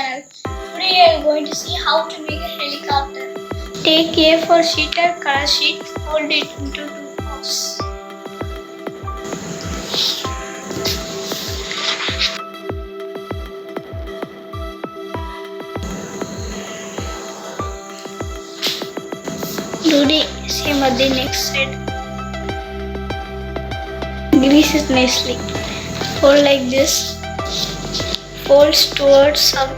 channel. Today we are going to see how to make a helicopter. Take A4 sheet or color sheet, fold it into two halves. Do the same at the next side. Grease it nicely. Fold like this. Folds towards up.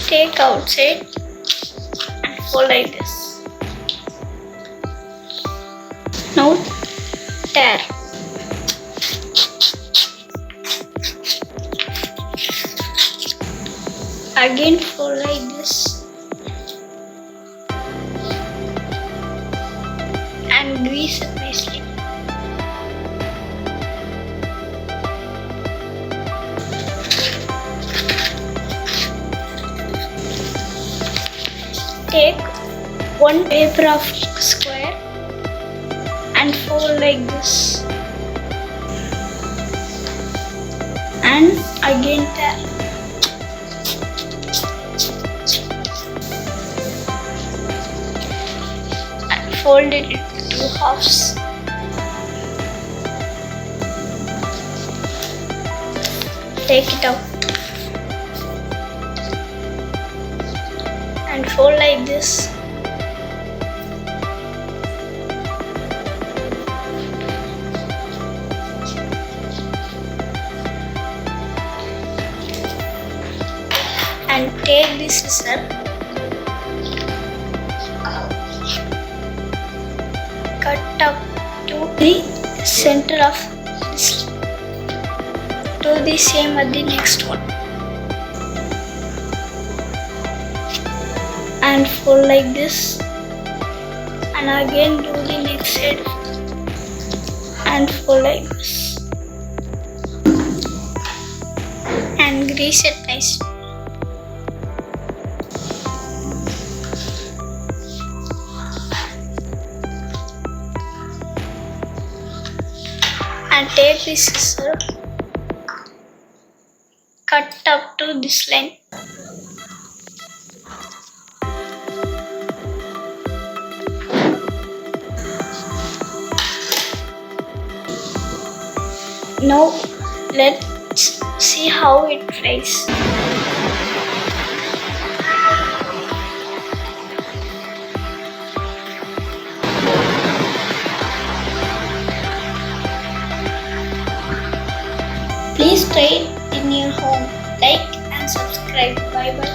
Take outside and fold like this. Now tear. Again fold like this and grease it nicely. Take one paper of square and fold like this and again tear. Fold it into two halves. Take it out and fold like this. And take this scissor. Cut up to the center of this. Do the same at the next one. And fold like this. And again do the next side. And fold like this. And grease it nicely. And take this scissor, cut up to this line. Now let's see how it flies. Please try it in your home. Like and subscribe. Bye bye.